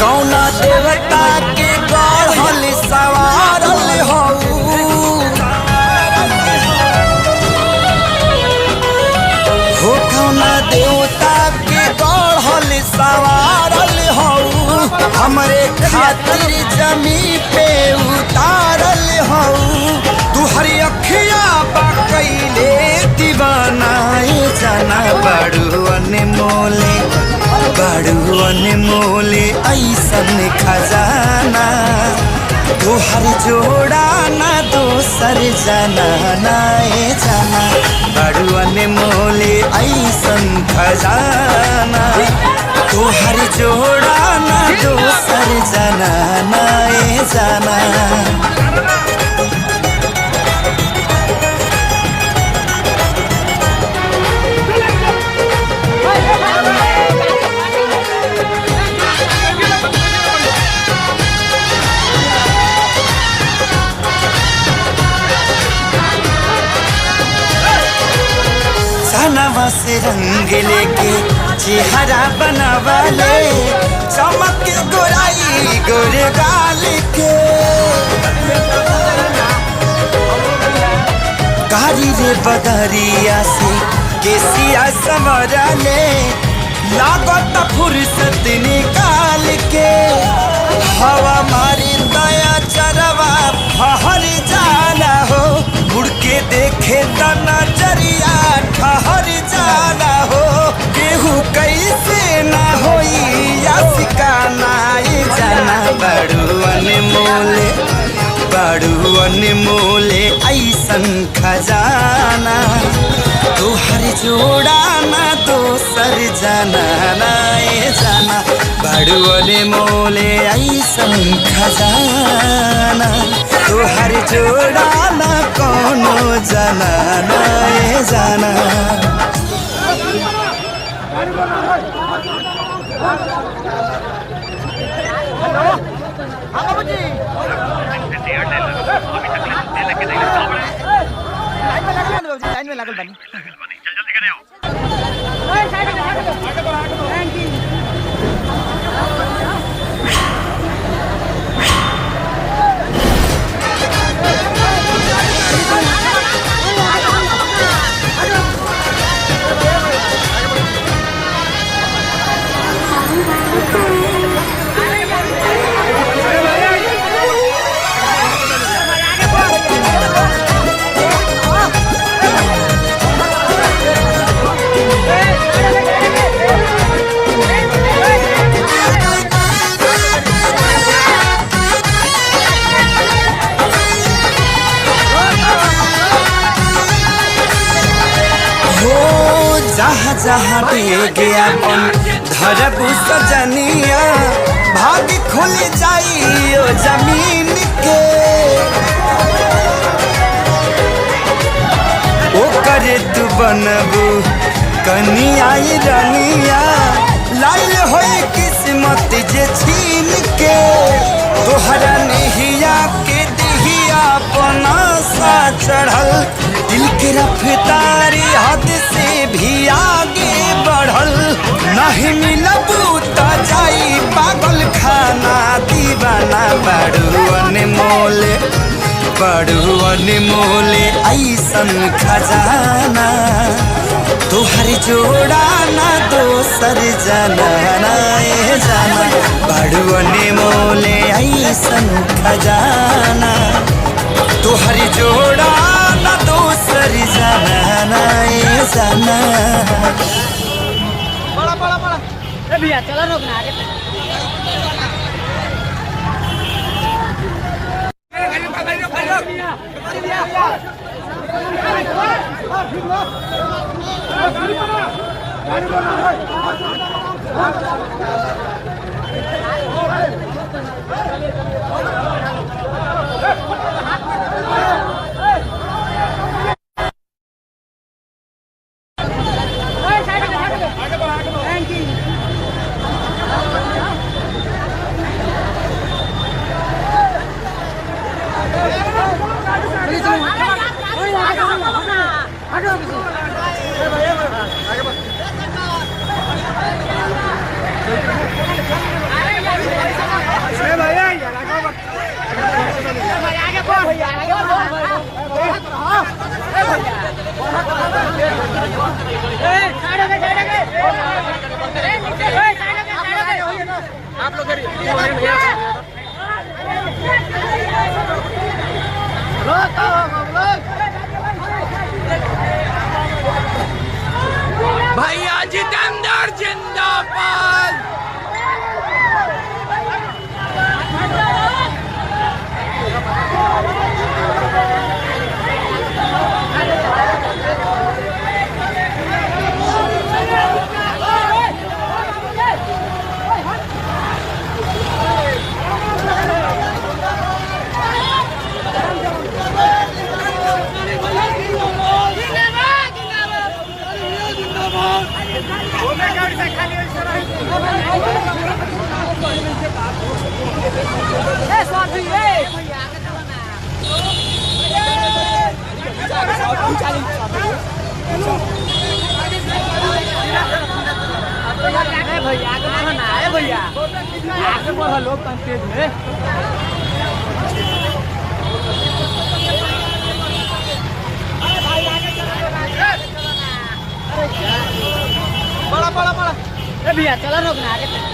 कौना देवता के गढ़ल सवारल हऊ हो, कौना देवता के गढ़ल सवारल हऊ, हमरे खातिर जमी पे उतारल हऊ। तू हरी अखिया बकैले दीवानाए जाना बड़ू अनमोले, बड़ू अनमोले ऐसन खजाना। तोहर जोड़ा ना दोसर जाना नाए जाना, बड़ू अनमोले ऐसन खजाना। तोहर जोड़ा ना दोसर जाना नाए जाना। सनवा से रंग लेके चेहरा बनावाले, चमक गोराई गोरे गाल के। कारी रे बदरिया से केसिया संवरले, लागत फुर्सत निकाल के। हवा मारी दया चरवा फहर जाना हो, मुड़ के देखे त नजरिया ठहर जाना हो। केहू कैसे ना होई आशिका नाए जाना, बड़ू अनमोले, बड़ू अनमोले ऐसन खजाना। तोहर जोड़ा ना दोसर जाना नाए जाना, बड़ू अनमोले ऐसन खजाना। तोहर जोड़ा ना कोनो जाना नाए जाना। लाइन में लागल बानी, चल जल्दी करे हो। जहाँ जहाँ डेगे अपन धरबू सजनिया, भाग खुल जाई ओ जमीन के। ओ करे तू बनबू कनिया रनिया, लाल होई किस्मत जे छीन के। तोहरा नहिया के दिहिया पनासा चढ़ल, दिल के रफ्तारी हद से भी आगे बढ़ल। नहीं मिलबू त जाई पागल खाना दीवाना, बड़ू अनमोले, बड़ू अनमोले ऐसन खजाना। तोहर जोड़ा ना दोसर जाना नाए जाना, बड़ू अनमोले ऐसन खजाना। तोहर जोड़ा ना दोसर जाना नाए जाना। बड़ा बड़ा बड़ा ए भैया चलो रोकना आगे गाड़ी भैया जितेंद्र जिंदाबाद। भैया आगे बढ़ो ना, भैया आगे बढ़ो, लोग तेज में बड़ा बड़ा बड़ा। भैया चलो रोकना आगे।